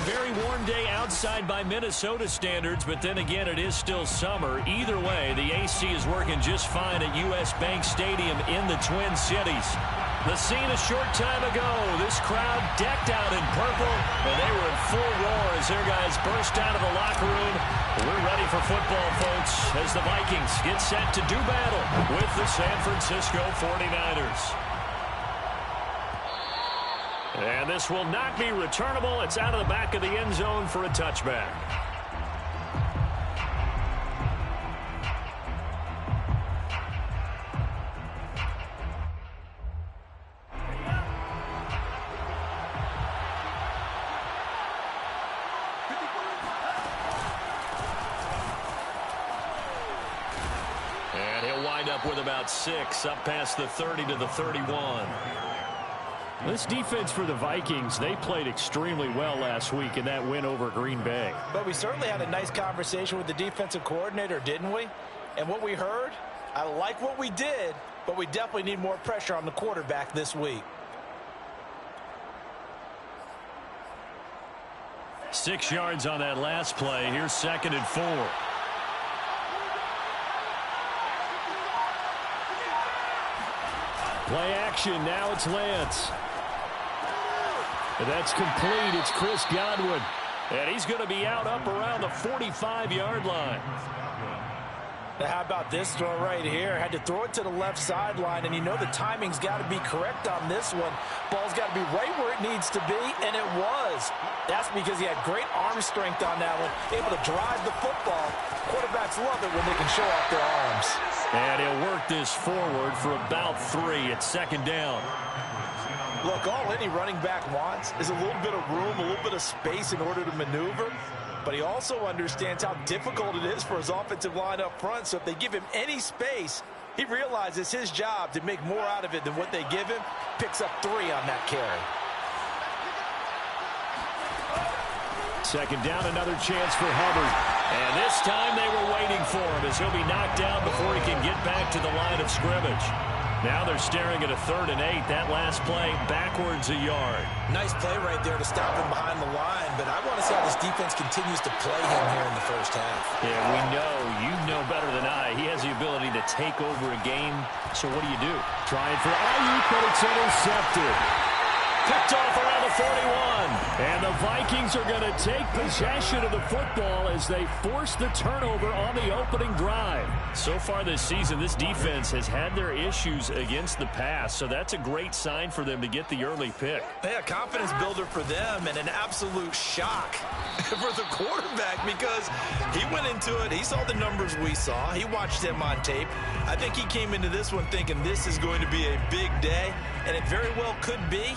very warm day outside by Minnesota standards, but then again, it is still summer. Either way, the AC is working just fine at U.S. Bank Stadium in the Twin Cities. The scene a short time ago, this crowd decked out in purple, and they were in full roar as their guys burst out of the locker room. We're ready for football, folks, as the Vikings get set to do battle with the San Francisco 49ers. And this will not be returnable. It's out of the back of the end zone for a touchback. And he'll wind up with about 6, up past the 30 to the 31. This defense for the Vikings, they played extremely well last week in that win over Green Bay. But we certainly had a nice conversation with the defensive coordinator, didn't we? And what we heard, I like what we did, but we definitely need more pressure on the quarterback this week. 6 yards on that last play. Here's 2nd and 4. Play action. Now it's Lance. And that's complete. It's Chris Godwin. And he's going to be out up around the 45-yard line. Now, how about this throw right here? Had to throw it to the left sideline, and you know the timing's got to be correct on this one. Ball's got to be right where it needs to be, and it was. That's because he had great arm strength on that one, able to drive the football. Quarterbacks love it when they can show off their arms. And he'll work this forward for about 3. It's 2nd down. Look, all any running back wants is a little bit of room, a little bit of space in order to maneuver. But he also understands how difficult it is for his offensive line up front. So if they give him any space, he realizes his job to make more out of it than what they give him. Picks up 3 on that carry. 2nd down, another chance for Hubbard. And this time they were waiting for him as he'll be knocked down before he can get back to the line of scrimmage. Now they're staring at a 3rd and 8. That last play backwards a yard. Nice play right there to stop him behind the line, but I want to see how this defense continues to play him here in the first half. Yeah, we know. You know better than I. He has the ability to take over a game. So what do? Trying for Ayuk, but it's intercepted. Picked off around the 41. And the Vikings are going to take possession of the football as they force the turnover on the opening drive. So far this season, this defense has had their issues against the pass, so that's a great sign for them to get the early pick. Yeah, confidence builder for them and an absolute shock for the quarterback because he went into it. He saw the numbers we saw. He watched them on tape. I think he came into this one thinking this is going to be a big day, and it very well could be.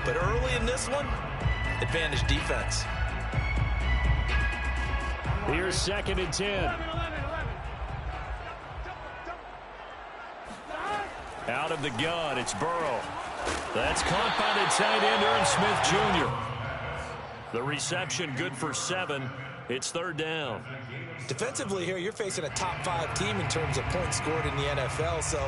But early in this one, advantage defense. Here's 2nd and 10. Out of the gun, it's Burrow. That's caught by the tight end, Aaron Smith Jr. The reception good for 7. It's 3rd down. Defensively here, you're facing a top 5 team in terms of points scored in the NFL. So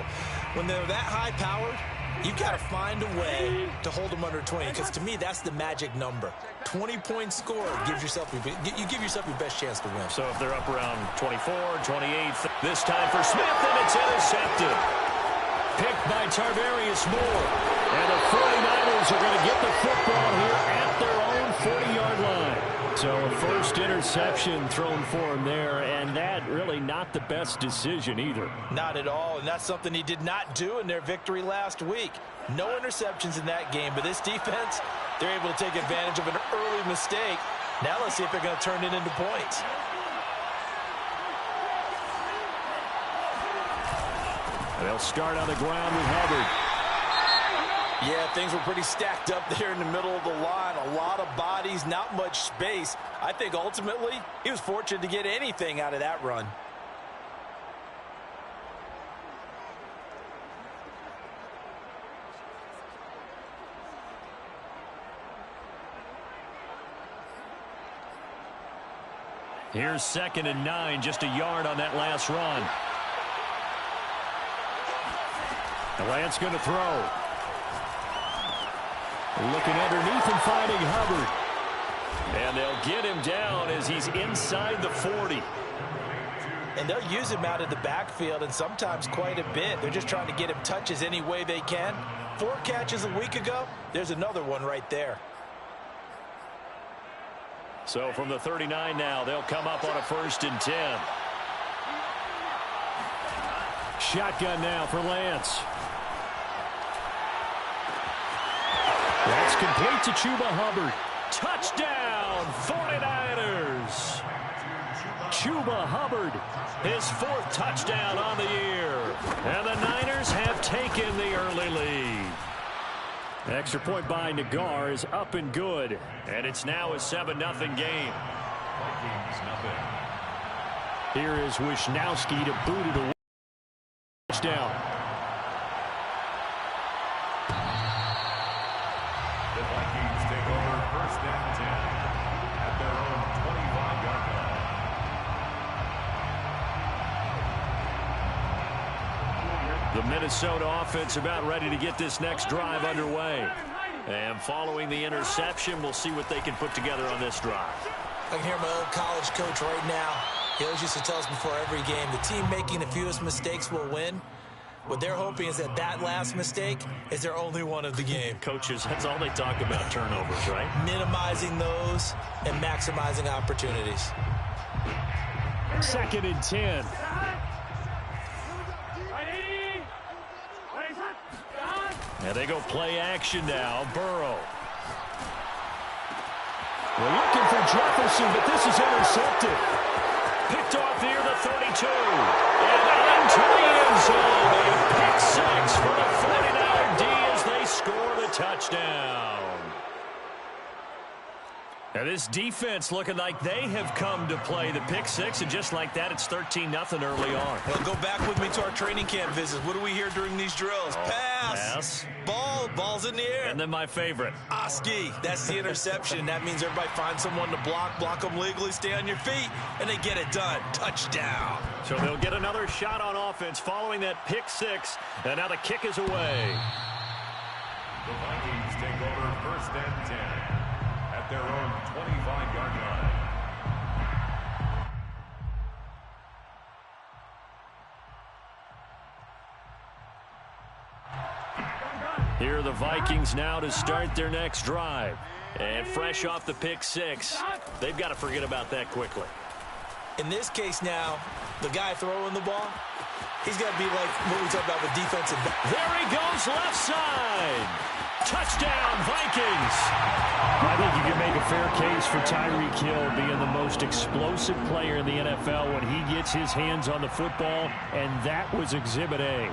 when they're that high-powered, you've got to find a way to hold them under 20, because to me, that's the magic number. 20 points scored gives yourself you give yourself your best chance to win. So if they're up around 24, 28, this time for Smith, and it's intercepted. Picked by Tarvarius Moore. And the 49ers are going to get the football here at their own 40-yard line. So a first interception thrown for him there, and that really not the best decision either. Not at all, and that's something he did not do in their victory last week. No interceptions in that game, but this defense, they're able to take advantage of an early mistake. Now let's see if they're going to turn it into points. They'll start on the ground with Hubbard. Yeah, things were pretty stacked up there in the middle of the line. A lot of bodies, not much space. I think ultimately he was fortunate to get anything out of that run. Here's 2nd and 9, just a yard on that last run. The Lance going to throw. Looking underneath and finding Hubbard. And they'll get him down as he's inside the 40. And they'll use him out in the backfield, and sometimes quite a bit. They're just trying to get him touches any way they can. 4 catches a week ago. There's another one right there. So from the 39 now, they'll come up on a 1st and 10. Shotgun now for Lance. That's complete to Chuba Hubbard. Touchdown, 49ers. Chuba Hubbard, his 4th touchdown on the year. And the Niners have taken the early lead. Extra point by Nagar is up and good. And it's now a 7-0 game. Here is Wisnowski to boot it away. Touchdown. The Vikings take over 1st and 10 at their own 25-yard line. The Minnesota offense about ready to get this next drive underway. And following the interception, we'll see what they can put together on this drive. I can hear my old college coach right now. He always used to tell us before every game, the team making the fewest mistakes will win. What they're hoping is that that last mistake is their only one of the game. Coaches, that's all they talk about, turnovers, right? Minimizing those and maximizing opportunities. 2nd and 10. And they go play action now. Burrow. We're looking for Jefferson, but this is intercepted. Picked off near the 32. And into the end zone. A pick 6 for the 49er D as they score the touchdown. And this defense looking like they have come to play the pick 6, and just like that, it's 13-0 early on. Well, go back with me to our training camp visits. What do we hear during these drills? Pass. Ball's in the air. And then my favorite. Oski, that's the interception. That means everybody finds someone to block them legally, stay on your feet, and they get it done. Touchdown. So they'll get another shot on offense following that pick 6, and now the kick is away. The Vikings take over 1st and 10 at their own 25-yard line. Here are the Vikings now to start their next drive. And fresh off the pick 6, they've got to forget about that quickly. In this case now, the guy throwing the ball, he's got to be like what we talked about with defensive. There he goes, left side. Touchdown, Vikings. I think you can make a fair case for Tyreek Hill being the most explosive player in the NFL when he gets his hands on the football, and that was Exhibit A.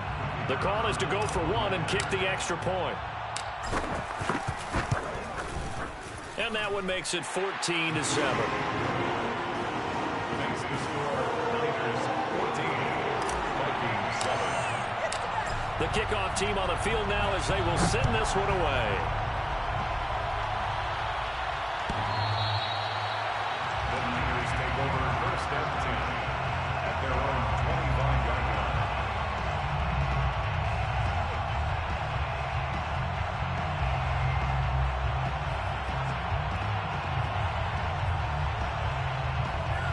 The call is to go for 1 and kick the extra point. And that one makes it 14-7. Makes the score Niners 14, Vikings 7. The kickoff team on the field now as they will send this one away. The Niners take over 1st and 10 at their own 25-yard line.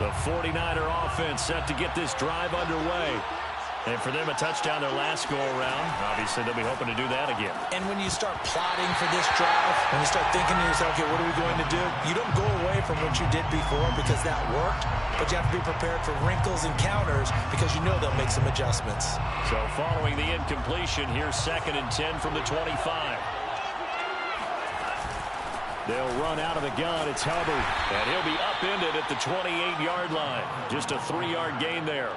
The 49er offense set to get this drive underway. And for them, a touchdown their last go-around. Obviously, they'll be hoping to do that again. And when you start plotting for this drive, when you start thinking to yourself, okay, what are we going to do? You don't go away from what you did before because that worked, but you have to be prepared for wrinkles and counters because you know they'll make some adjustments. So following the incompletion, here's 2nd and 10 from the 25. They'll run out of the gun. It's Hubbard. And he'll be upended at the 28-yard line. Just a 3-yard gain there.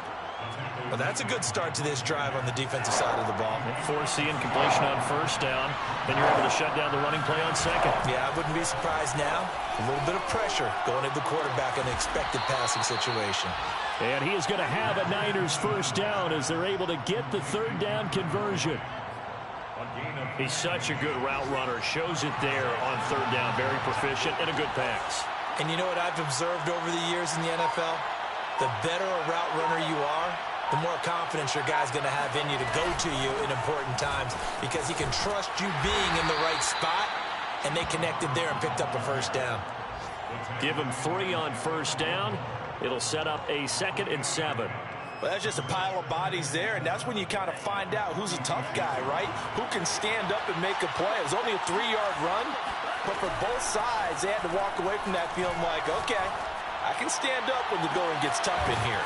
Well, that's a good start to this drive on the defensive side of the ball. Force the incompletion on 1st down. Then you're able to shut down the running play on 2nd. Yeah, I wouldn't be surprised now. A little bit of pressure going at the quarterback in an expected passing situation. And he is going to have a Niners 1st down as they're able to get the 3rd down conversion. He's such a good route runner. Shows it there on 3rd down. Very proficient and a good pass. And you know what I've observed over the years in the NFL? The better a route runner you are, the more confidence your guy's going to have in you to go to you in important times because he can trust you being in the right spot, and they connected there and picked up a 1st down. Give him 3 on first down. It'll set up a 2nd and 7. Well, that's just a pile of bodies there, and that's when you kind of find out who's a tough guy, right? Who can stand up and make a play. It was only a 3-yard run, but for both sides, they had to walk away from that feeling like, okay, I can stand up when the going gets tough in here.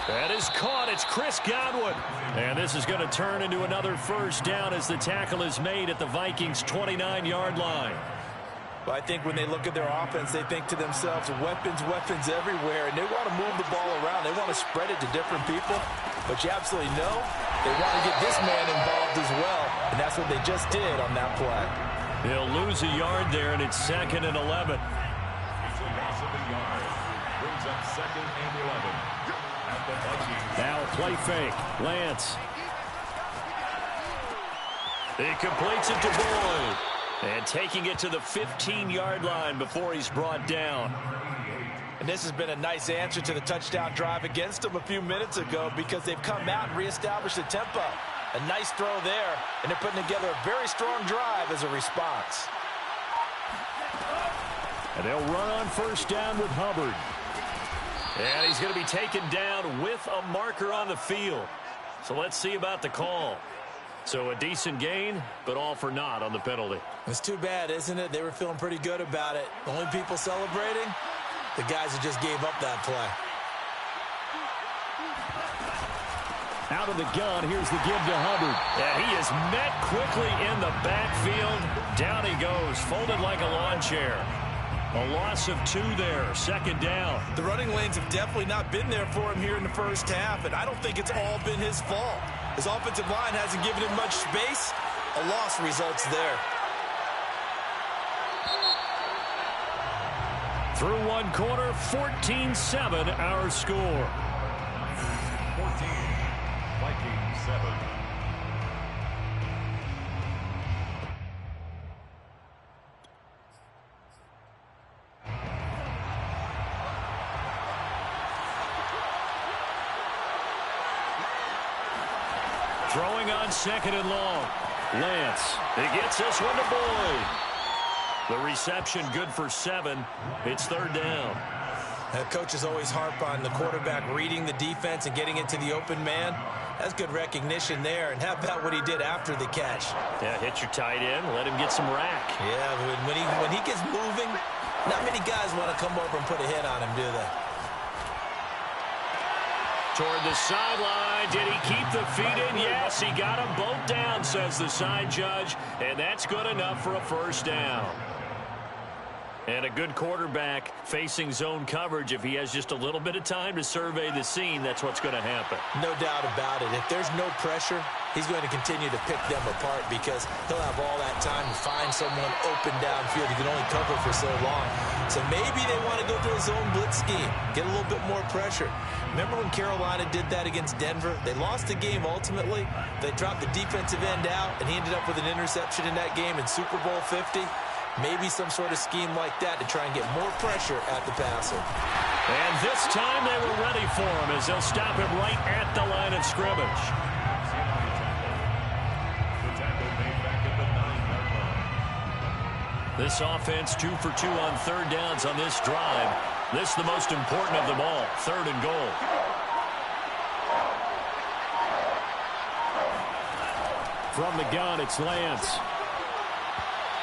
That is caught. It's Chris Godwin. And this is going to turn into another first down as the tackle is made at the Vikings' 29-yard line. But I think when they look at their offense, they think to themselves, weapons everywhere, and they want to move the ball around. They want to spread it to different people. But you absolutely know they want to get this man involved as well, and that's what they just did on that play. They'll lose a yard there, and it's 2nd and 11. It's a loss of a yard. Brings up 2nd and 11 at the Vikings. Now play fake. Lance. He completes it to Boyd. And taking it to the 15-yard line before he's brought down. And this has been a nice answer to the touchdown drive against them a few minutes ago because they've come out and reestablished the tempo. A nice throw there, and they're putting together a very strong drive as a response. And they'll run on first down with Hubbard. And he's going to be taken down with a marker on the field. So let's see about the call. So a decent gain, but all for naught on the penalty. It's too bad, isn't it? They were feeling pretty good about it. The only people celebrating, the guys who just gave up that play. Out of the gun, here's the give to Hubbard. And he is met quickly in the backfield. Down he goes, folded like a lawn chair. A loss of 2 there, 2nd down. The running lanes have definitely not been there for him here in the first half, and I don't think it's all been his fault. His offensive line hasn't given him much space. A loss results there. Through one quarter, 14-7 our score. 14, Vikings 7. Throwing on 2nd and long. Lance. He gets this one to Boyd. The reception good for 7. It's 3rd down. Coaches always harp on the quarterback reading the defense and getting into the open man. That's good recognition there. And how about what he did after the catch? Yeah, hit your tight end. Let him get some rack. Yeah, when he gets moving, not many guys want to come over and put a hit on him, do they? Toward the sideline. Did he keep the feet in? Yes, he got them both down, says the side judge. And that's good enough for a first down. And a good quarterback facing zone coverage. If he has just a little bit of time to survey the scene, that's what's going to happen. No doubt about it. If there's no pressure, he's going to continue to pick them apart because he'll have all that time to find someone open downfield. He can only cover for so long. So maybe they want to go to a zone blitz scheme, get a little bit more pressure. Remember when Carolina did that against Denver? They lost the game ultimately. They dropped the defensive end out, and he ended up with an interception in that game in Super Bowl 50. Maybe some sort of scheme like that to try and get more pressure at the passer. And this time they were ready for him as they'll stop him right at the line of scrimmage. The tackle made back at the 9-yard line. This offense 2 for 2 on 3rd downs on this drive. This the most important of them all, 3rd and goal. From the gun, it's Lance.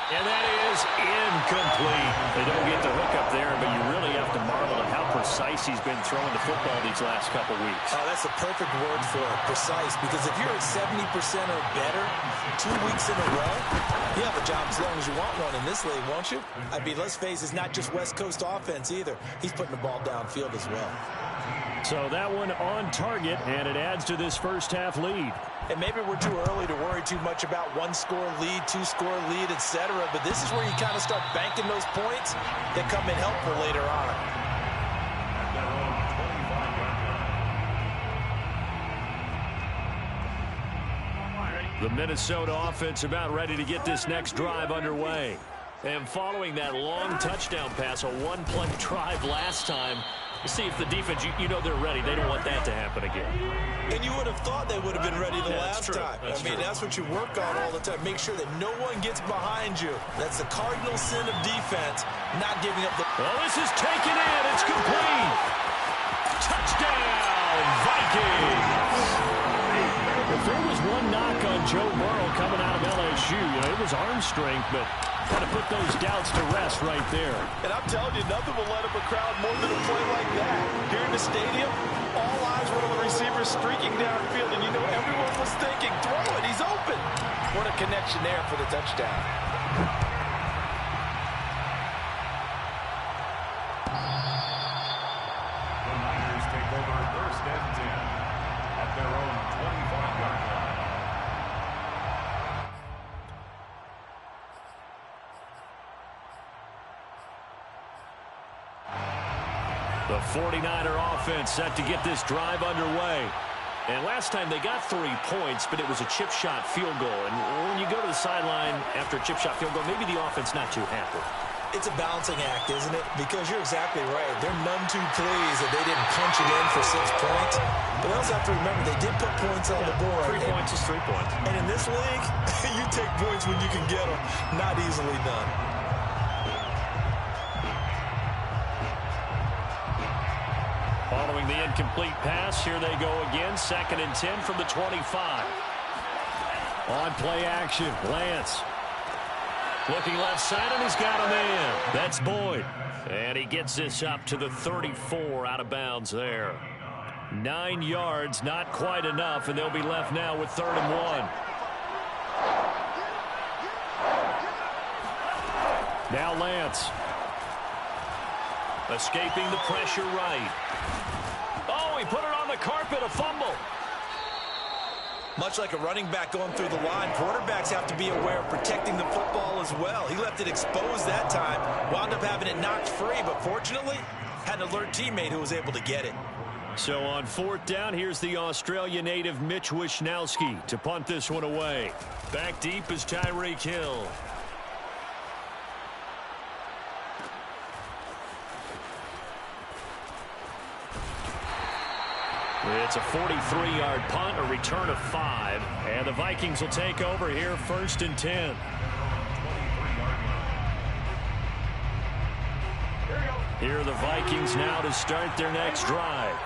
And that is incomplete. They don't get the hook up there, but you really have to marvel at how precise he's been throwing the football these last couple weeks. Oh, that's the perfect word for it, precise, because if you're at 70% or better 2 weeks in a row, you have a job as long as you want one in this league, won't you? I mean, let's face it, it's not just West Coast offense either. He's putting the ball downfield as well. So that one on target, and it adds to this first half lead. And maybe we're too early to worry too much about 1-score lead, 2-score lead, etc. But this is where you kind of start banking those points that come in helpful later on. The Minnesota offense about ready to get this next drive underway. And following that long touchdown pass, a one-play drive last time, you see if the defense, you know they're ready. They don't want that to happen again. And you would have thought they would have been ready the last time. That's true. That's what you work on all the time. Make sure that no one gets behind you. That's the cardinal sin of defense, not giving up the Oh, this is taken in. It's complete. Touchdown, Vikings. If there was one knock on Joe Burrow coming out of LSU, it was arm strength, but got to put those doubts to rest right there. And I'm telling you, nothing will let up a crowd more than a play like that. Here in the stadium, all eyes were on the receivers streaking downfield, and everyone was thinking, throw it, he's open. What a connection there for the touchdown. The Niners take over first and 10 at their own 25-yard line. The 49er offense set to get this drive underway. And last time they got 3 points, but it was a chip shot field goal. And when you go to the sideline after a chip shot field goal, maybe the offense not too happy. It's a balancing act, isn't it? Because you're exactly right. They're none too pleased that they didn't punch it in for 6 points. But they also have to remember they did put points on the board. 3 points is 3 points. And in this league, you take points when you can get them. Not easily done. Following the incomplete pass, here they go again. 2nd and 10 from the 25. On play action, Lance. Looking left side, and he's got a man. That's Boyd. And he gets this up to the 34 out of bounds there. 9 yards, not quite enough, and they'll be left now with 3rd and 1. Now Lance. Escaping the pressure right. Oh, he put it on the carpet, a fumble. Much like a running back going through the line, quarterbacks have to be aware of protecting the football as well. He left it exposed that time, wound up having it knocked free, but fortunately, had an alert teammate who was able to get it. So on 4th down, here's the Australia native Mitch Wishnowsky to punt this one away. Back deep is Tyreek Hill. It's a 43-yard punt, a return of 5, and the Vikings will take over here 1st and 10. Here are the Vikings now to start their next drive.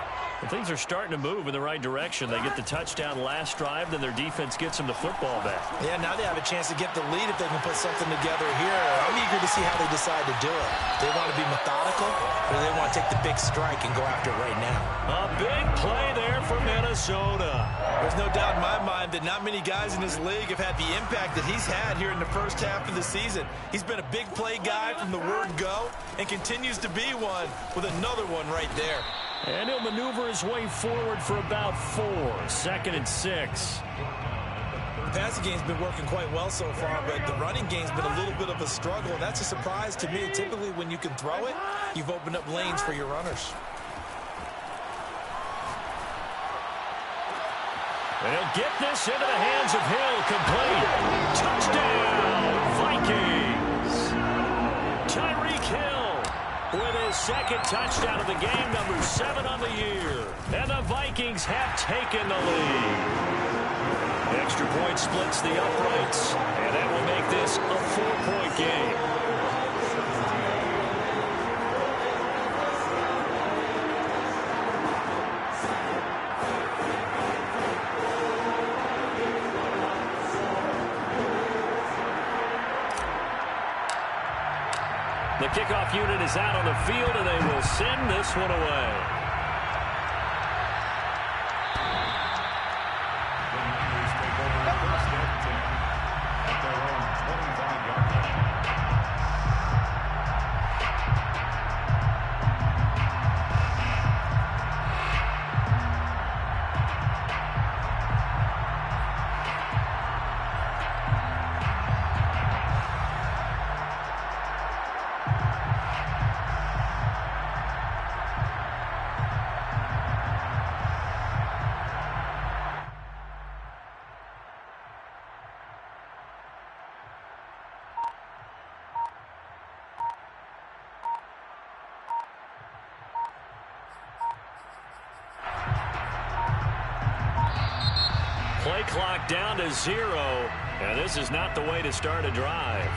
And things are starting to move in the right direction. They get the touchdown last drive, then their defense gets them the football back. Yeah, now they have a chance to get the lead if they can put something together here. I'm eager to see how they decide to do it. They want to be methodical, or they want to take the big strike and go after it right now. A big play there for Minnesota. There's no doubt in my mind that not many guys in this league have had the impact that he's had here in the first half of the season. He's been a big play guy from the word go and continues to be one with another one right there. And he'll maneuver his way forward for about 4. 2nd and 6. The passing game's been working quite well so far, but the running game's been a little bit of a struggle. And that's a surprise to me. Typically, when you can throw it, you've opened up lanes for your runners. And he'll get this into the hands of Hill. Complete. Touchdown, Vikings. Tyreek Hill with his 2nd touchdown of the game, number 7 on the year. And the Vikings have taken the lead. Extra point splits the uprights, and that will make this a 4-point game. The kickoff unit is out on the field, and they will send this one away. The Niners take over first and 10 at their own 25-yard line. Play clock down to 0, and this is not the way to start a drive.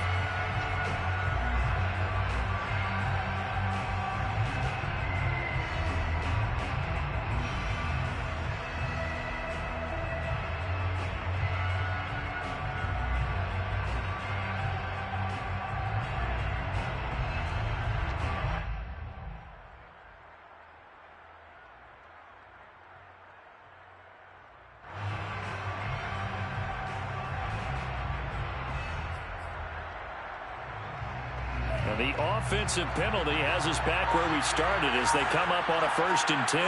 And the offensive penalty has us back where we started as they come up on a 1st and 10.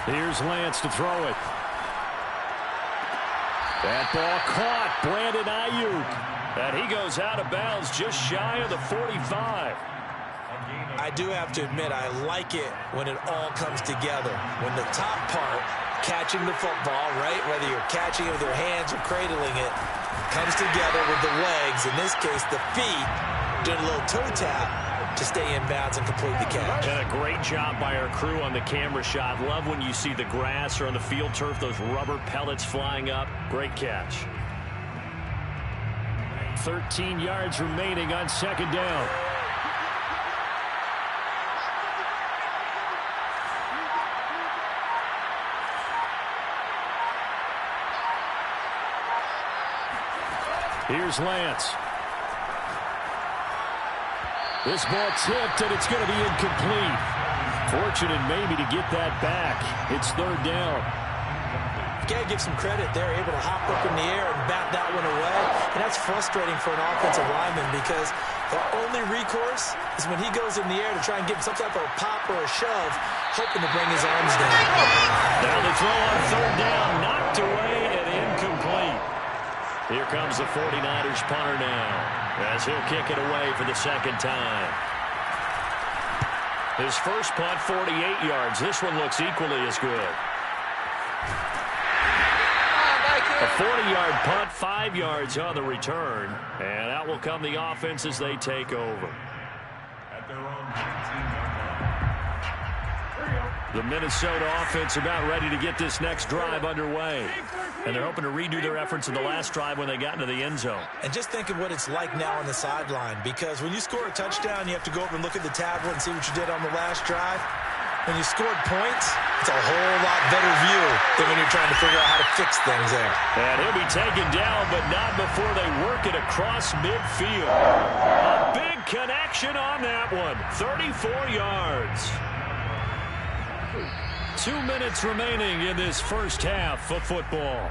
Here's Lance to throw it. That ball caught. Brandon Ayuk. And he goes out of bounds just shy of the 45. I do have to admit, I like it when it all comes together. When the top part, catching the football, right, whether you're catching it with your hands or cradling it, comes together with the legs, in this case the feet, doing a little toe tap to stay in bounds and complete the catch. And a great job by our crew on the camera shot. Love when you see the grass or on the field turf, those rubber pellets flying up. Great catch. 13 yards remaining on 2nd down. Here's Lance. This ball tipped, and it's going to be incomplete. Fortunate maybe to get that back. It's 3rd down. You got to give some credit. They're able to hop up in the air and bat that one away. And that's frustrating for an offensive lineman because their only recourse is when he goes in the air to try and get some type of a pop or a shove, hoping to bring his arms down. Now the throw on 3rd down, knocked away and incomplete. Here comes the 49ers punter now, as he'll kick it away for the 2nd time. His first punt, 48 yards. This one looks equally as good. A 40-yard punt, 5 yards on the return. And out will come the offense as they take over. At their own 19-yard line. The Minnesota offense about ready to get this next drive underway. And they're hoping to redo their efforts in the last drive when they got into the end zone. And just think of what it's like now on the sideline, because when you score a touchdown, you have to go over and look at the tablet and see what you did on the last drive. When you scored points, it's a whole lot better view than when you're trying to figure out how to fix things there. And he'll be taken down, but not before they work it across midfield. A big connection on that one. 34 yards. 2 minutes remaining in this first half of football.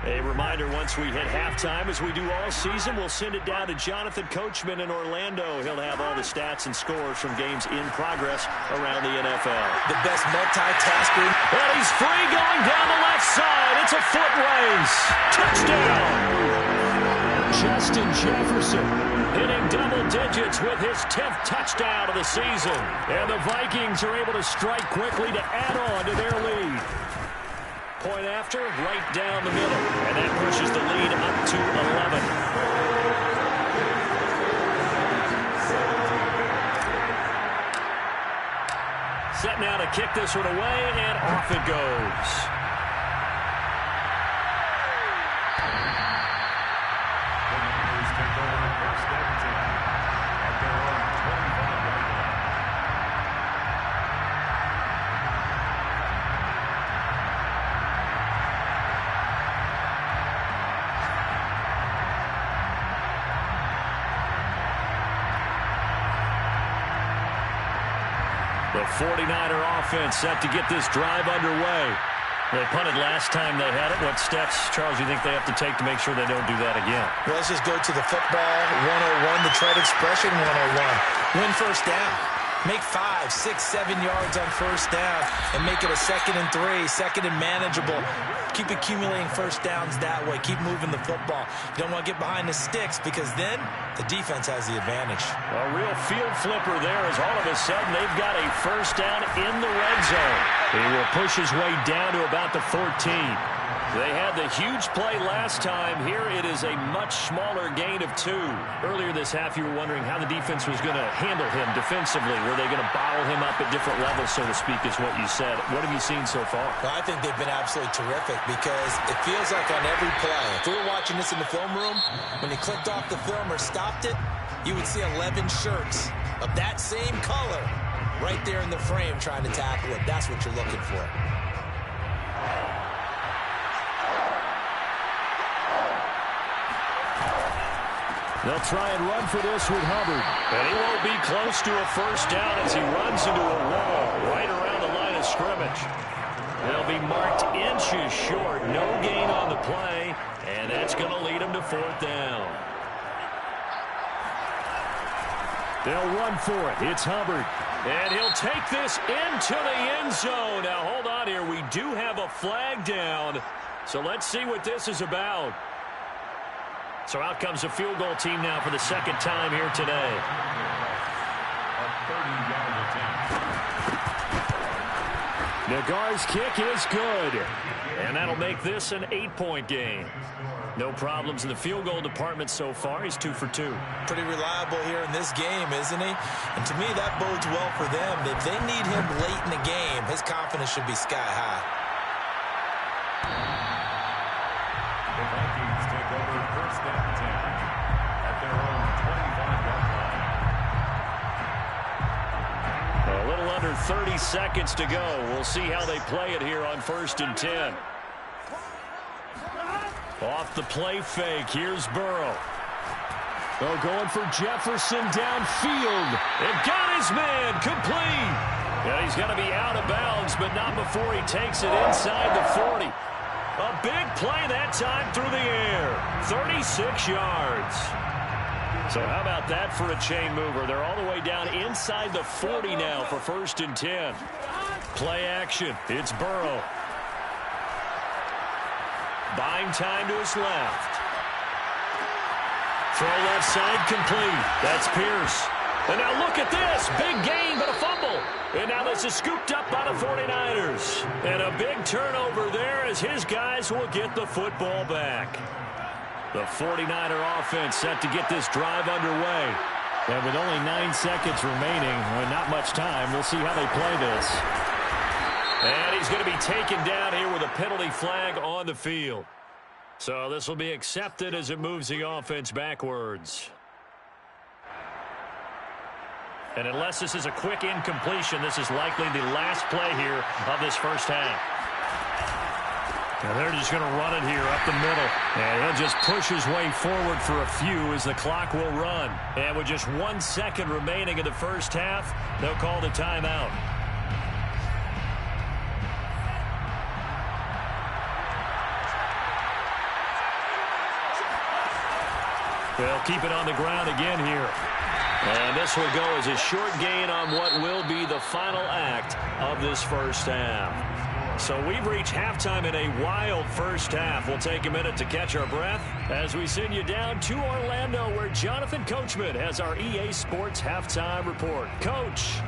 A reminder, once we hit halftime, as we do all season, we'll send it down to Jonathan Coachman in Orlando. He'll have all the stats and scores from games in progress around the NFL. The best multitasker. And he's free going down the left side. It's a foot race. Touchdown. Justin Jefferson hitting double digits with his 10th touchdown of the season. And the Vikings are able to strike quickly to add on to their lead. Point after, right down the middle. And that pushes the lead up to 11. Set now to kick this one away, and off it goes. The 49er offense set to get this drive underway. They punted last time they had it. What steps, Charles, do you think they have to take to make sure they don't do that again? Well, let's just go to the football 101, the trade expression 101. Win first down. Make 5, 6, 7 yards on first down and make it a 2nd and 3, 2nd and manageable. Keep accumulating first downs that way. Keep moving the football. You don't want to get behind the sticks because then the defense has the advantage. A real field flipper there as all of a sudden they've got a first down in the red zone. He will push his way down to about the 14. They had the huge play last time. Here it is a much smaller gain of 2. Earlier this half you were wondering how the defense was going to handle him defensively. Were they going to bottle him up at different levels, so to speak, is what you said. What have you seen so far? Well, I think they've been absolutely terrific because it feels like on every play, if we were watching this in the film room, when he clicked off the film or stopped it, you would see 11 shirts of that same color right there in the frame trying to tackle it. That's what you're looking for. They'll try and run for this with Hubbard. And he won't be close to a first down as he runs into a wall right around the line of scrimmage. They'll be marked inches short. No gain on the play. And that's going to lead him to 4th down. They'll run for it. It's Hubbard. And he'll take this into the end zone. Now, hold on here. We do have a flag down. So let's see what this is about. So out comes the field goal team now for the second time here today. Nagar's kick is good. And that'll make this an 8-point game. No problems in the field goal department so far. He's 2 for 2. Pretty reliable here in this game, isn't he? And to me, that bodes well for them. If they need him late in the game, his confidence should be sky high. The Vikings take over first and 10 at their own 25-yard line. A little under 30 seconds to go. We'll see how they play it here on first and 10. Off the play fake. Here's Burrow. Oh, going for Jefferson downfield. It got his man complete. Yeah, he's got to be out of bounds, but not before he takes it inside the 40. A big play that time through the air. 36 yards. So how about that for a chain mover? They're all the way down inside the 40 now for first and 10. Play action. It's Burrow. Buying time to his left. Throw left side complete. That's Pierce. And now look at this. Big gain, but a fumble. And now this is scooped up by the 49ers. And a big turnover there as his guys will get the football back. The 49er offense set to get this drive underway. And with only 9 seconds remaining, with not much time, we'll see how they play this. And he's going to be taken down here with a penalty flag on the field. So this will be accepted as it moves the offense backwards. And unless this is a quick incompletion, this is likely the last play here of this first half. And they're just going to run it here up the middle. And he'll just push his way forward for a few as the clock will run. And with just 1 second remaining in the first half, they'll call the timeout. They'll keep it on the ground again here. And this will go as a short gain on what will be the final act of this first half. So we've reached halftime in a wild first half. We'll take a minute to catch our breath as we send you down to Orlando, where Jonathan Coachman has our EA Sports halftime report. Coach.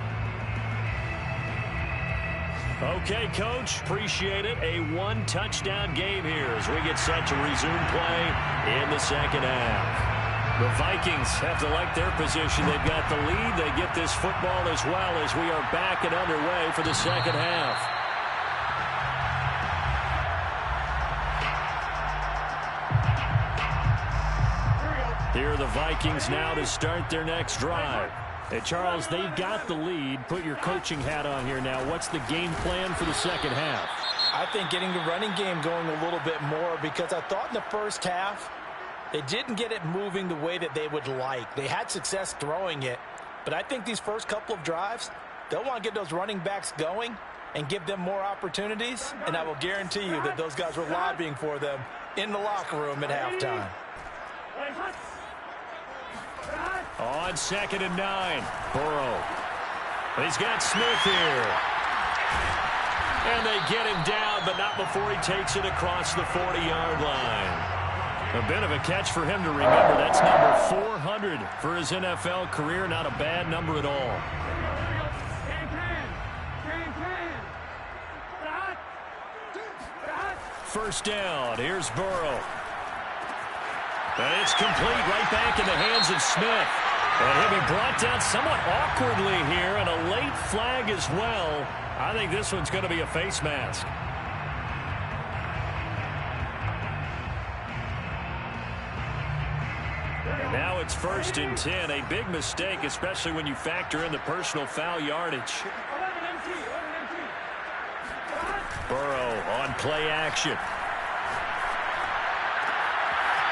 Okay, Coach, appreciate it. A 1-touchdown game here as we get set to resume play in the second half. The Vikings have to like their position. They've got the lead. They get this football as well as we are back and underway for the second half. Here are the Vikings now to start their next drive. Hey, Charles, they've got the lead. Put your coaching hat on here now. What's the game plan for the second half? I think getting the running game going a little bit more, because I thought in the first half they didn't get it moving the way that they would like. They had success throwing it, but I think these first couple of drives, they'll want to get those running backs going and give them more opportunities, and I will guarantee you that those guys were lobbying for them in the locker room at halftime. On 2nd and 9, Burrow. He's got Smith here. And they get him down, but not before he takes it across the 40-yard line. A bit of a catch for him to remember. That's number 400 for his NFL career. Not a bad number at all. First down. Here's Burrow. And it's complete right back in the hands of Smith. And he'll be brought down somewhat awkwardly here, and a late flag as well. I think this one's going to be a face mask. And now it's 1st and 10. A big mistake, especially when you factor in the personal foul yardage. Burrow on play action.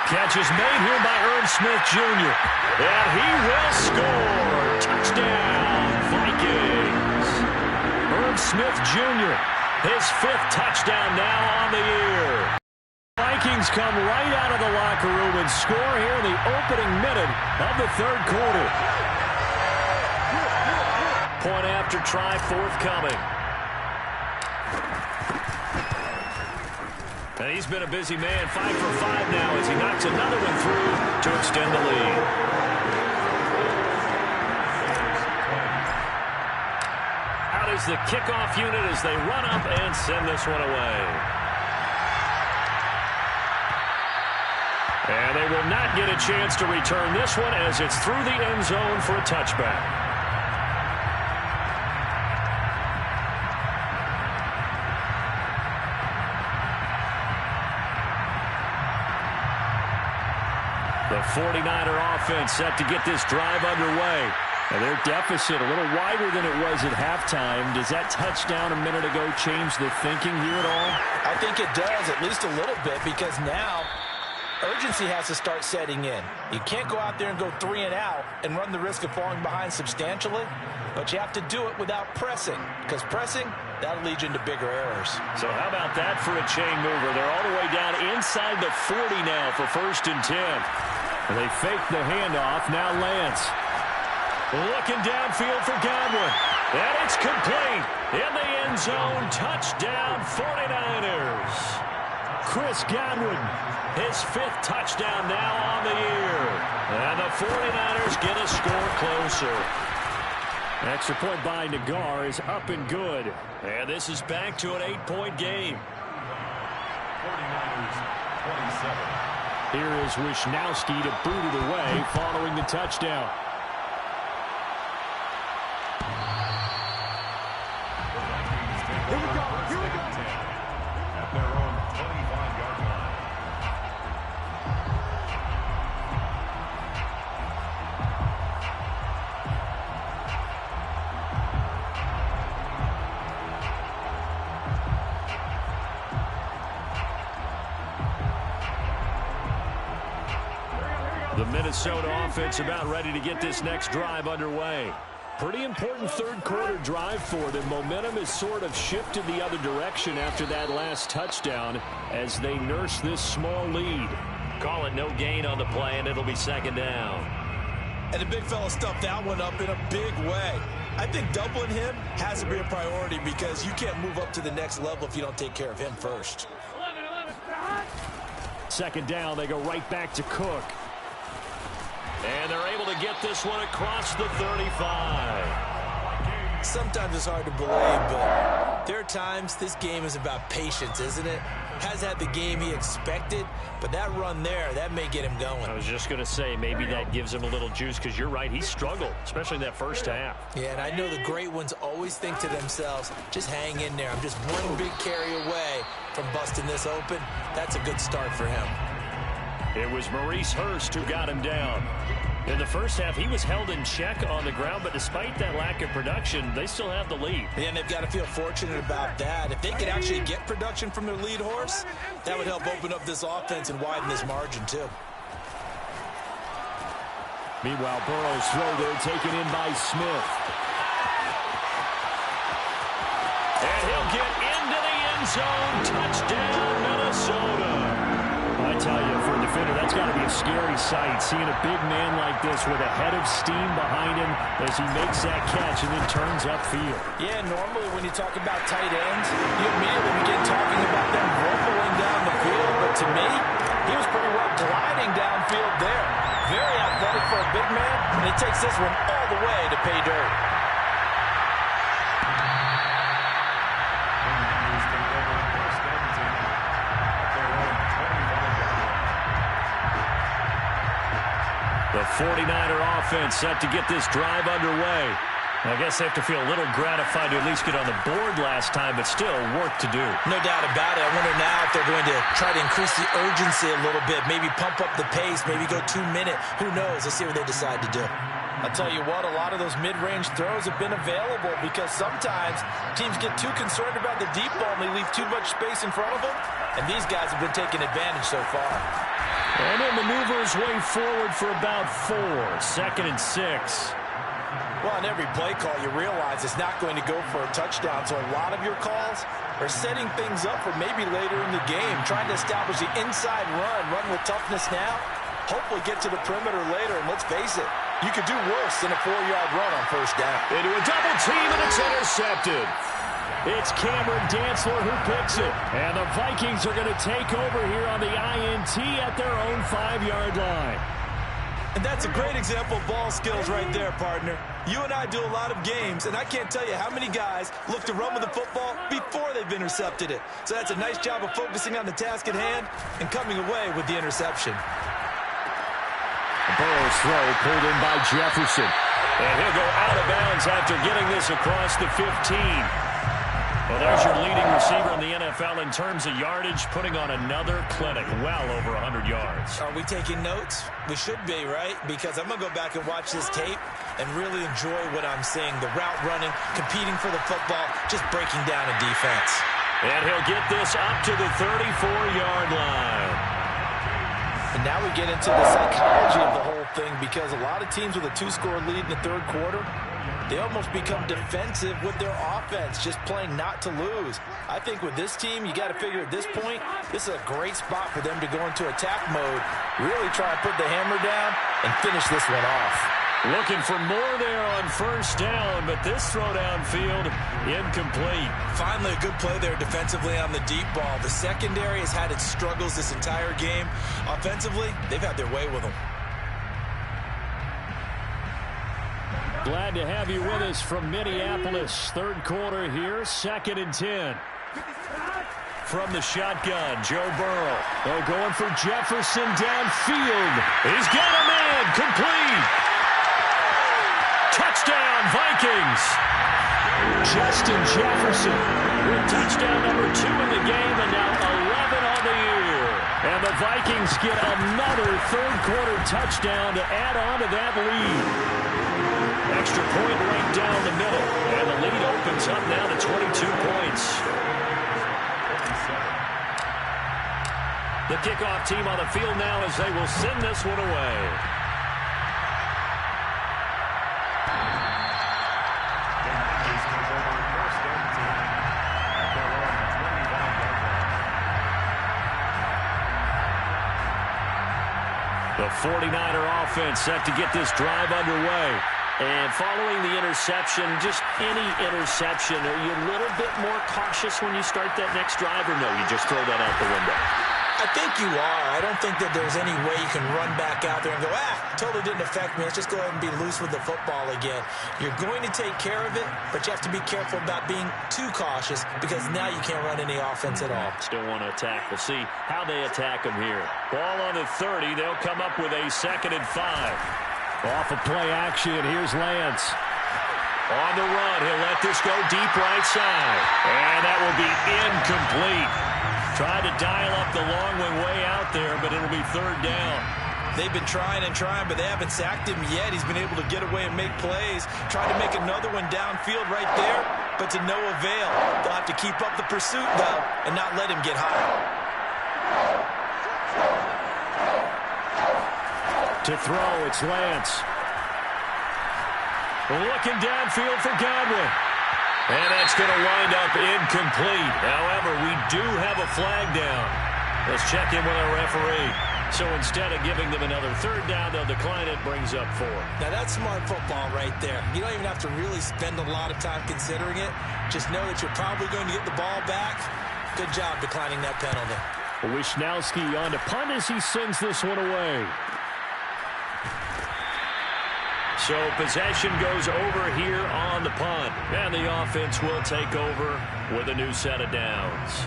Catch is made here by Irv Smith Jr. And he will score. Touchdown, Vikings. Irv Smith Jr., his 5th touchdown now on the year. Vikings come right out of the locker room and score here in the opening minute of the 3rd quarter. Point after try forthcoming. And he's been a busy man, 5 for 5 now as he knocks another one through to extend the lead. Out is the kickoff unit as they run up and send this one away. And they will not get a chance to return this one as it's through the end zone for a touchback. The 49er offense set to get this drive underway. And their deficit a little wider than it was at halftime. Does that touchdown a minute ago change the thinking here at all? I think it does, at least a little bit, because now urgency has to start setting in. You can't go out there and go 3 and out and run the risk of falling behind substantially, but you have to do it without pressing, because pressing, that'll lead you into bigger errors. So how about that for a chain mover? They're all the way down inside the 40 now for 1st and 10. And they fake the handoff. Now Lance looking downfield for Godwin. And it's complete. In the end zone. Touchdown 49ers. Chris Godwin, his 5th touchdown now on the year. And the 49ers get a score closer. Extra point by Nagar is up and good. And this is back to an 8-point game. 49ers 27. Here is Wisnowski to boot it away following the touchdown. Here we go. At their own 25-yard line. The Minnesota offense about ready to get this next drive underway. Pretty important third-quarter drive for them. Momentum has sort of shifted the other direction after that last touchdown as they nurse this small lead. Call it no gain on the play, and it'll be 2nd down. And the big fella stuffed that one up in a big way. I think doubling him has to be a priority because you can't move up to the next level if you don't take care of him first. 2nd down, they go right back to Cook. And they're able to get this one across the 35. Sometimes it's hard to believe, but there are times this game is about patience, isn't it? Has had the game he expected, but that run there, that may get him going. I was just going to say, maybe that gives him a little juice because you're right, he struggled, especially in that first half. Yeah, and I know the great ones always think to themselves, just hang in there. I'm just one big carry away from busting this open. That's a good start for him. It was Maurice Hurst who got him down. In the first half, he was held in check on the ground, but despite that lack of production, they still have the lead. And they've got to feel fortunate about that. If they could actually get production from their lead horse, that would help open up this offense and widen this margin, too. Meanwhile, Burrow's throw there taken in by Smith. And he'll get into the end zone. Touchdown, Minnesota. I tell you, for a defender, that's got to be a scary sight, seeing a big man like this with a head of steam behind him as he makes that catch and then turns upfield. Yeah, normally when you talk about tight ends, you immediately begin talking about them rumbling down the field. But to me, he was pretty well gliding downfield there. Very athletic for a big man, and he takes this one all the way to pay dirt. The 49er offense set to get this drive underway. I guess they have to feel a little gratified to at least get on the board last time, but still work to do. No doubt about it. I wonder now if they're going to try to increase the urgency a little bit, maybe pump up the pace, maybe go 2-minute. Who knows? Let's see what they decide to do. I'll tell you what, a lot of those mid-range throws have been available because sometimes teams get too concerned about the deep ball and they leave too much space in front of them, and these guys have been taking advantage so far. And he'll maneuver his way forward for about 4. 2nd and 6. Well, on every play call, you realize it's not going to go for a touchdown, so a lot of your calls are setting things up for maybe later in the game, trying to establish the inside run with toughness now, hopefully get to the perimeter later, and let's face it, You could do worse than a 4-yard run on first down. Into a double team, and it's intercepted. It's Cameron Dantzler who picks it. And the Vikings are going to take over here on the INT at their own 5-yard line. And that's a great example of ball skills right there, partner. You and I do a lot of games, and I can't tell you how many guys look to run with the football before they've intercepted it. So that's a nice job of focusing on the task at hand and coming away with the interception. Burrow's throw pulled in by Jefferson. And he'll go out of bounds after getting this across the 15. Well, there's your leading receiver in the NFL in terms of yardage, putting on another clinic, well over 100 yards. Are we taking notes? We should be, right? Because I'm going to go back and watch this tape and really enjoy what I'm seeing. The route running, competing for the football, just breaking down a defense. And he'll get this up to the 34-yard line. And now we get into the psychology of the whole thing, because a lot of teams with a 2-score lead in the third quarter, they almost become defensive with their offense, just playing not to lose. I think with this team, you got to figure at this point, this is a great spot for them to go into attack mode, really try to put the hammer down and finish this one off. Looking for more there on first down, but this throw downfield incomplete. Finally, a good play there defensively on the deep ball. The secondary has had its struggles this entire game. Offensively, they've had their way with them. Glad to have you with us from Minneapolis. Third quarter here, 2nd and 10. From the shotgun, Joe Burrow. Oh, going for Jefferson downfield. He's got him in. Complete. Touchdown, Vikings. Justin Jefferson with touchdown number 2 in the game, and now 11 on the year. And the Vikings get another third-quarter touchdown to add on to that lead. Extra point right down the middle, and the lead opens up now to 22 points. The kickoff team on the field now as they will send this one away. The 49er offense set to get this drive underway. And following the interception, just any interception, are you a little bit more cautious when you start that next drive, or no, you just throw that out the window? I think you are. I don't think that there's any way you can run back out there and go, totally didn't affect me. Let's just go ahead and be loose with the football again. You're going to take care of it, but you have to be careful about being too cautious, because now you can't run any offense at all. Still want to attack. We'll see how they attack them here. Ball on the 30. They'll come up with a 2nd and 5. Off of play action, here's Lance. On the run, he'll let this go deep right side. And that will be incomplete. Tried to dial up the long one way out there, but it'll be 3rd down. They've been trying and trying, but they haven't sacked him yet. He's been able to get away and make plays. Tried to make another one downfield right there, but to no avail. They'll have to keep up the pursuit, though, and not let him get high. To throw, it's Lance. Looking downfield for Godwin. And that's going to wind up incomplete. However, we do have a flag down. Let's check in with our referee. So instead of giving them another 3rd down, they'll decline it. Brings up 4. Now, that's smart football right there. You don't even have to really spend a lot of time considering it. Just know that you're probably going to get the ball back. Good job declining that penalty. Wisnowski on to punt as he sends this one away. So possession goes over here on the punt. And the offense will take over with a new set of downs.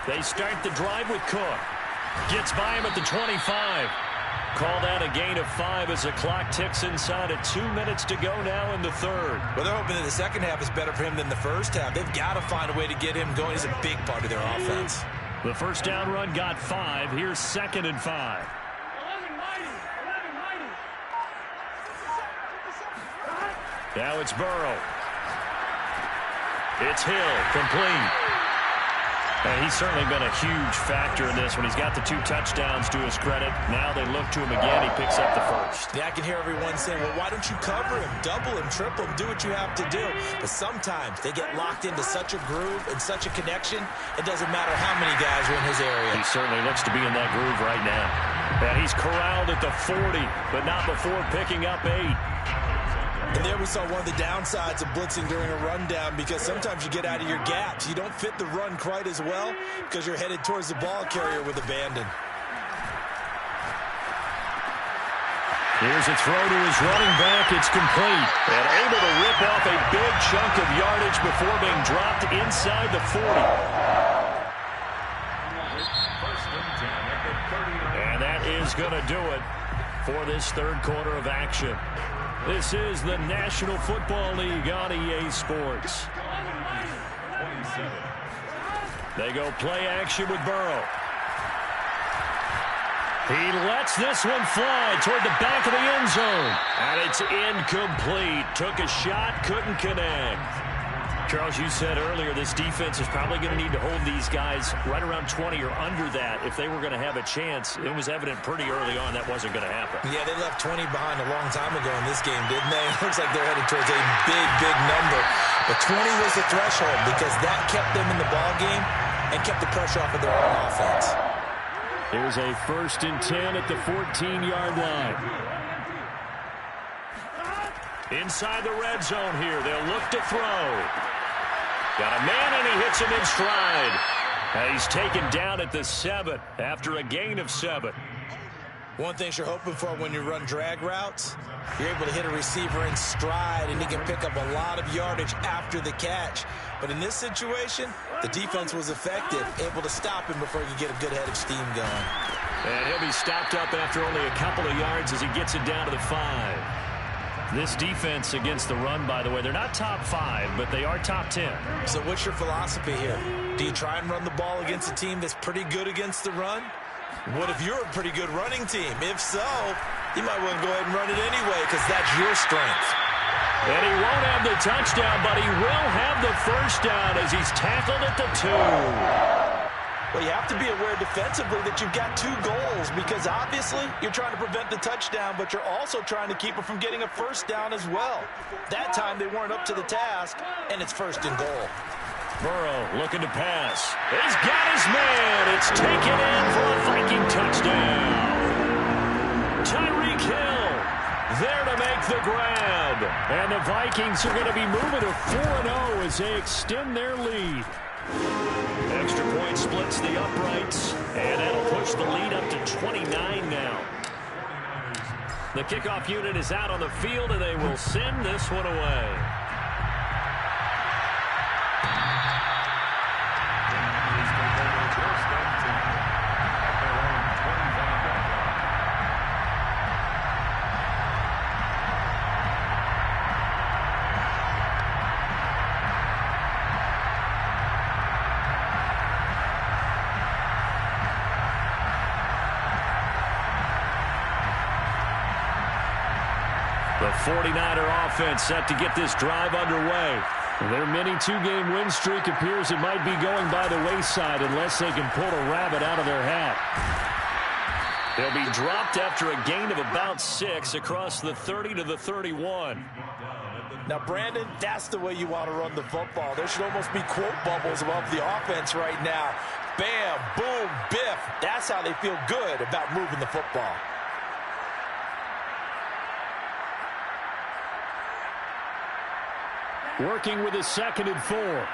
They start the drive with Cook. Gets by him at the 25. Call that a gain of 5 as the clock ticks inside of 2 minutes to go now in the 3rd. Well, they're hoping that the second half is better for him than the first half. They've got to find a way to get him going. He's a big part of their offense. The first down run got 5. Here's 2nd and 5. Now it's Burrow. It's Hill, complete. And he's certainly been a huge factor in this when he's got the 2 touchdowns to his credit. Now they look to him again. He picks up the first. Yeah, I can hear everyone saying, well, why don't you cover him, double him, triple him, do what you have to do. But sometimes they get locked into such a groove and such a connection, it doesn't matter how many guys are in his area. He certainly looks to be in that groove right now. And he's corralled at the 40, but not before picking up 8. And there we saw one of the downsides of blitzing during a rundown, because sometimes you get out of your gaps. You don't fit the run quite as well because you're headed towards the ball carrier with abandon. Here's a throw to his running back. It's complete. And able to rip off a big chunk of yardage before being dropped inside the 40. And that is going to do it for this third quarter of action. This is the National Football League on EA Sports. They go play action with Burrow. He lets this one fly toward the back of the end zone. And it's incomplete. Took a shot, couldn't connect. Charles, you said earlier this defense is probably going to need to hold these guys right around 20 or under that if they were going to have a chance. It was evident pretty early on that wasn't going to happen. Yeah, they left 20 behind a long time ago in this game, didn't they? It looks like they're headed towards a big, big number. But 20 was the threshold because that kept them in the ball game and kept the pressure off of their own offense. Here's a 1st and 10 at the 14-yard line. Inside the red zone here. They'll look to throw. Got a man, and he hits him in stride. And he's taken down at the 7 after a gain of 7. One thing you're hoping for when you run drag routes, you're able to hit a receiver in stride, and he can pick up a lot of yardage after the catch. But in this situation, the defense was effective, able to stop him before he could get a good head of steam going. And he'll be stopped up after only a couple of yards as he gets it down to the 5. This defense against the run, by the way, they're not top 5, but they are top 10. So what's your philosophy here? Do you try and run the ball against a team that's pretty good against the run? What if you're a pretty good running team? If so, you might want to go ahead and run it anyway because that's your strength. And he won't have the touchdown, but he will have the first down as he's tackled at the 2. Well, you have to be aware defensively that you've got 2 goals because obviously you're trying to prevent the touchdown, but you're also trying to keep it from getting a first down as well. That time they weren't up to the task, and it's 1st and goal. Burrow looking to pass. He's got his man. It's taken in for a Viking touchdown. Tyreek Hill there to make the grab. And the Vikings are going to be moving to 4-0 as they extend their lead. Extra point splits the uprights, and that'll push the lead up to 29 now. The kickoff unit is out on the field, and they will send this one away. The 49er offense set to get this drive underway. Their mini 2-game win streak appears it might be going by the wayside unless they can pull a rabbit out of their hat. They'll be dropped after a gain of about 6 across the 30 to the 31. Now, Brandon, that's the way you want to run the football. There should almost be quote bubbles above the offense right now. Bam, boom, biff. That's how they feel good about moving the football. Working with a 2nd and 4.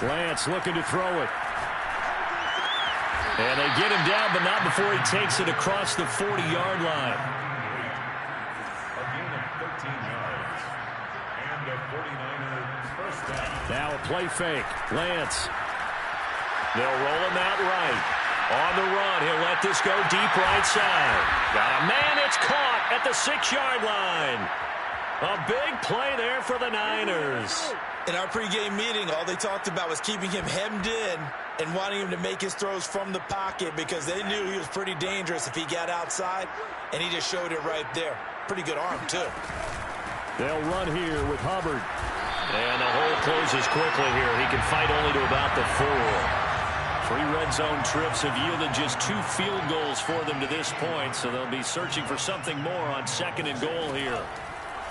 Lance looking to throw it. And they get him down, but not before he takes it across the 40-yard line. A gain of 13 yards. And the 49ers first down. Now a play fake. Lance. They'll roll him out right. On the run, he'll let this go deep right side. Got a man, it's caught at the 6-yard line. A big play there for the Niners. In our pregame meeting, all they talked about was keeping him hemmed in and wanting him to make his throws from the pocket because they knew he was pretty dangerous if he got outside, and he just showed it right there. Pretty good arm, too. They'll run here with Hubbard. And the hole closes quickly here. He can fight only to about the 4. 3 red zone trips have yielded just 2 field goals for them to this point, so they'll be searching for something more on 2nd and goal here.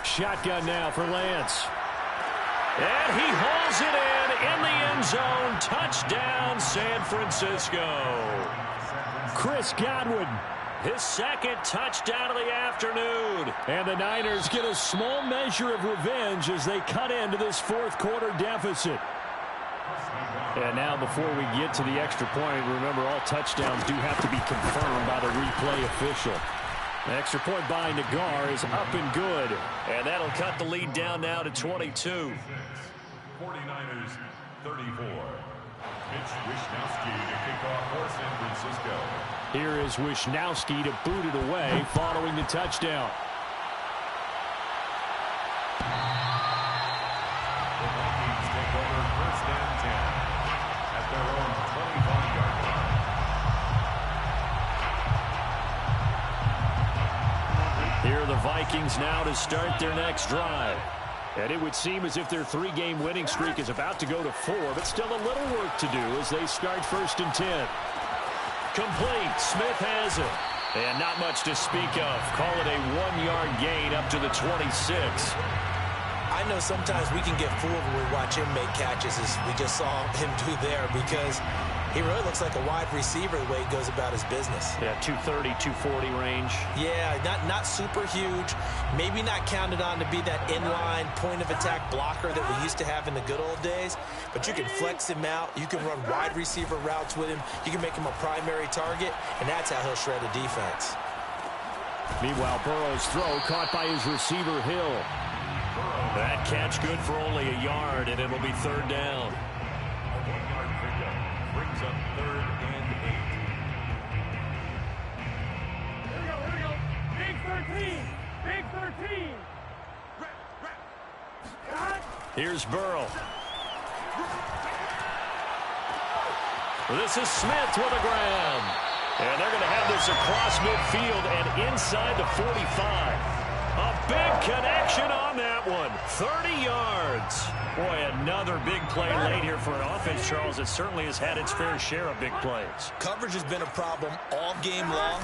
Shotgun now for Lance. And he hauls it in the end zone. Touchdown, San Francisco. Chris Godwin. His 2nd touchdown of the afternoon. And the Niners get a small measure of revenge as they cut into this 4th quarter deficit. And now before we get to the extra point, remember all touchdowns do have to be confirmed by the replay official. The extra point by Nagar is up and good. And that'll cut the lead down now to 22. 49ers 34. Mitch Wishnowsky to kick off for San Francisco. Here is Wishnowsky to boot it away following the touchdown. The Vikings take over 1st and 10 at their own 25-yard line. Here are the Vikings now to start their next drive. And it would seem as if their 3-game winning streak is about to go to 4, but still a little work to do as they start 1st and 10. Complete. Smith has it. And not much to speak of. Call it a 1-yard gain up to the 26. I know sometimes we can get fooled when we watch him make catches, as we just saw him do there, because he really looks like a wide receiver the way he goes about his business. Yeah, 230, 240 range. Yeah, not super huge. Maybe not counted on to be that inline point-of-attack blocker that we used to have in the good old days. But you can flex him out. You can run wide receiver routes with him. You can make him a primary target, and that's how he'll shred a defense. Meanwhile, Burrow's throw caught by his receiver, Hill. That catch good for only a yard, and it'll be 3rd down. A 1-yard pickup brings up 3rd and 8. Here we go. Big 13. Big 13. Here's Burrow. This is Smith with a grab. And they're going to have this across midfield and inside the 45. A big connection on that one. 30 yards. Boy, another big play late here for an offense, Charles, that certainly has had its fair share of big plays. Coverage has been a problem all game long,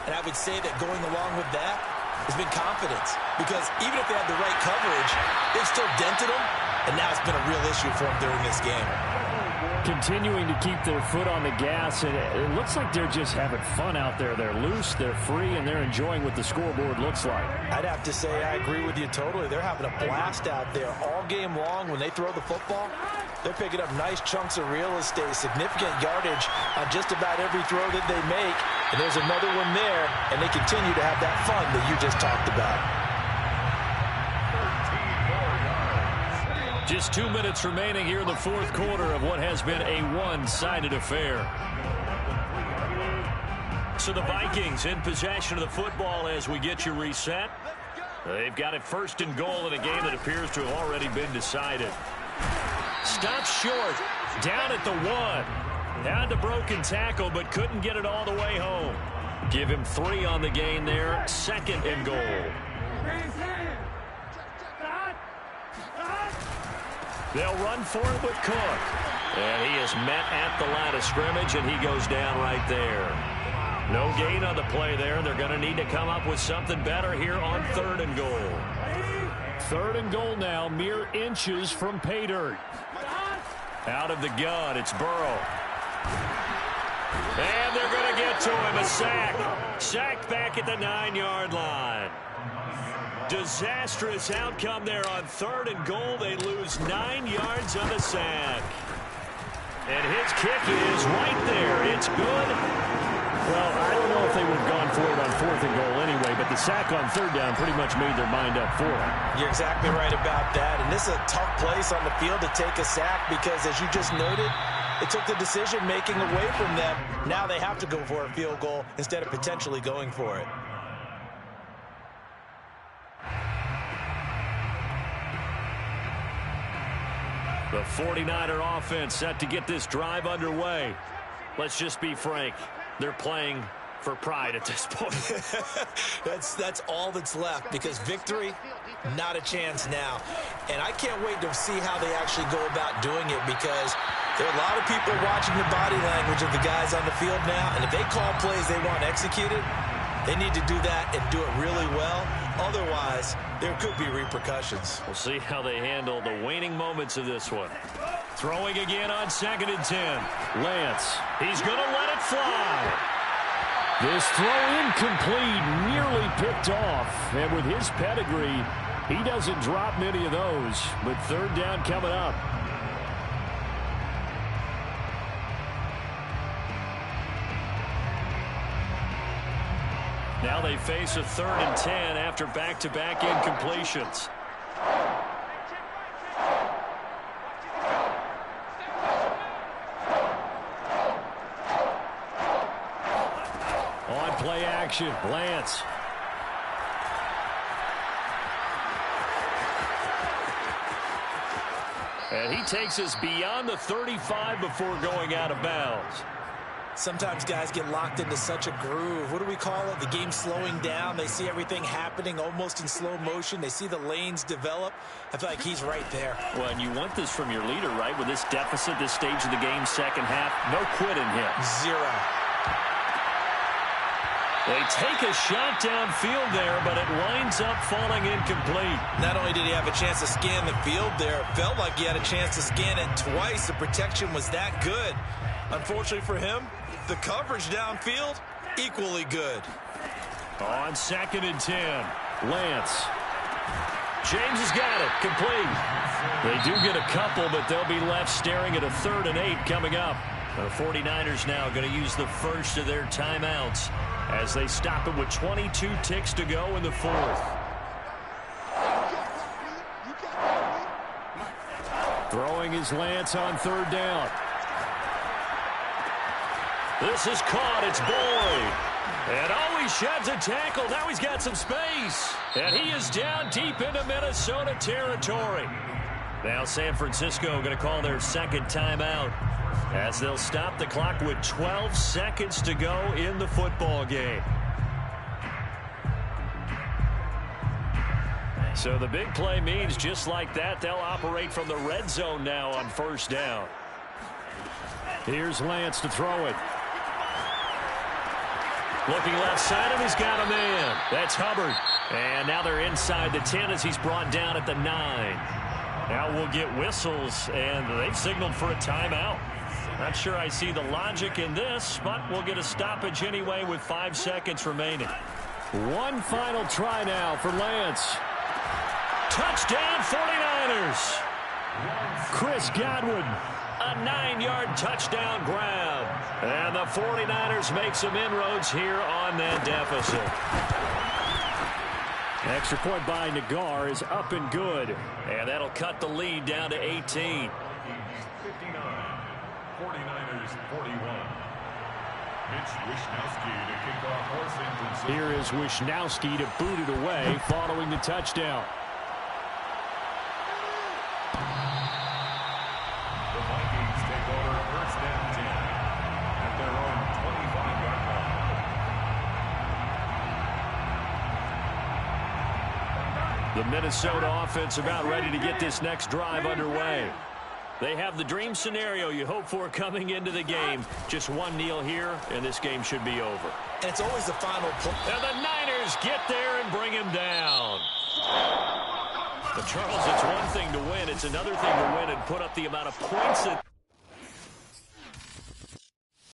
and I would say that going along with that has been confidence. Because even if they had the right coverage, they've still dented them, and now it's been a real issue for them during this game. Continuing to keep their foot on the gas, and it looks like they're just having fun out there. They're loose, they're free, and they're enjoying what the scoreboard looks like. I'd have to say I agree with you totally. They're having a blast out there all game long. When they throw the football, they're picking up nice chunks of real estate, significant yardage on just about every throw that they make. And there's another one there, and they continue to have that fun that you just talked about. Just 2 minutes remaining here in the 4th quarter of what has been a one-sided affair. So the Vikings in possession of the football as we get you reset. They've got it 1st and goal in a game that appears to have already been decided. Stopped short, down at the 1. Had the broken tackle, but couldn't get it all the way home. Give him 3 on the gain there, 2nd and goal. They'll run for it with Cook. And he is met at the line of scrimmage, and he goes down right there. No gain on the play there. They're going to need to come up with something better here on 3rd and goal. 3rd and goal now, mere inches from pay dirt. Out of the gun, it's Burrow. And they're going to get to him, a sack. Sacked back at the 9-yard line. Disastrous outcome there on 3rd and goal. They lose 9 yards on the sack. And his kick is right there. It's good. Well, I don't know if they would have gone for it on 4th and goal anyway, but the sack on 3rd down pretty much made their mind up for it. You're exactly right about that. And this is a tough place on the field to take a sack because, as you just noted, it took the decision-making away from them. Now they have to go for a field goal instead of potentially going for it. The 49er offense set to get this drive underway. Let's just be frank. They're playing for pride at this point. That's all that's left, because victory, not a chance now. And I can't wait to see how they actually go about doing it, because there are a lot of people watching the body language of the guys on the field now, and if they call plays they want executed, they need to do that and do it really well. Otherwise, there could be repercussions. We'll see how they handle the waning moments of this one. Throwing again on 2nd and 10. Lance, he's going to let it fly. This throw incomplete, nearly picked off. And with his pedigree, he doesn't drop many of those. But 3rd down coming up. Now they face a 3rd and 10 after back-to-back incompletions. On play action, Lance. And he takes us beyond the 35 before going out of bounds. Sometimes guys get locked into such a groove. What do we call it? The game slowing down. They see everything happening almost in slow motion. They see the lanes develop. I feel like he's right there. Well, and you want this from your leader, right? With this deficit, this stage of the game, second half, no quitting him. Zero. They take a shot downfield there, but it winds up falling incomplete. Not only did he have a chance to scan the field there, it felt like he had a chance to scan it twice. The protection was that good. Unfortunately for him, the coverage downfield, equally good. On 2nd and 10, Lance. James has got it, complete. They do get a couple, but they'll be left staring at a 3rd and 8 coming up. The 49ers now going to use the first of their timeouts as they stop it with 22 ticks to go in the 4th. Throwing is Lance on 3rd down. This is caught. It's Boyd. And he sheds a tackle. Now he's got some space. And he is down deep into Minnesota territory. Now San Francisco going to call their 2nd timeout as they'll stop the clock with 12 seconds to go in the football game. So the big play means just like that, they'll operate from the red zone now on 1st down. Here's Lance to throw it. Looking left side, and he's got a man. That's Hubbard. And now they're inside the 10 as he's brought down at the 9. Now we'll get whistles, and they've signaled for a timeout. Not sure I see the logic in this, but we'll get a stoppage anyway with 5 seconds remaining. One final try now for Lance. Touchdown 49ers. Chris Godwin. A 9-yard touchdown grab. And the 49ers make some inroads here on that deficit. Extra point by Nagar is up and good. And that'll cut the lead down to 18. 59, 49ers 41. Mitch Wishnowsky to kick off for San Francisco. Here is Wishnowsky to boot it away following the touchdown. The Minnesota offense about ready to get this next drive underway. They have the dream scenario you hope for coming into the game. Just one kneel here, and this game should be over. And it's always the final play. And the Niners get there and bring him down. But, Charles, it's one thing to win. It's another thing to win and put up the amount of points that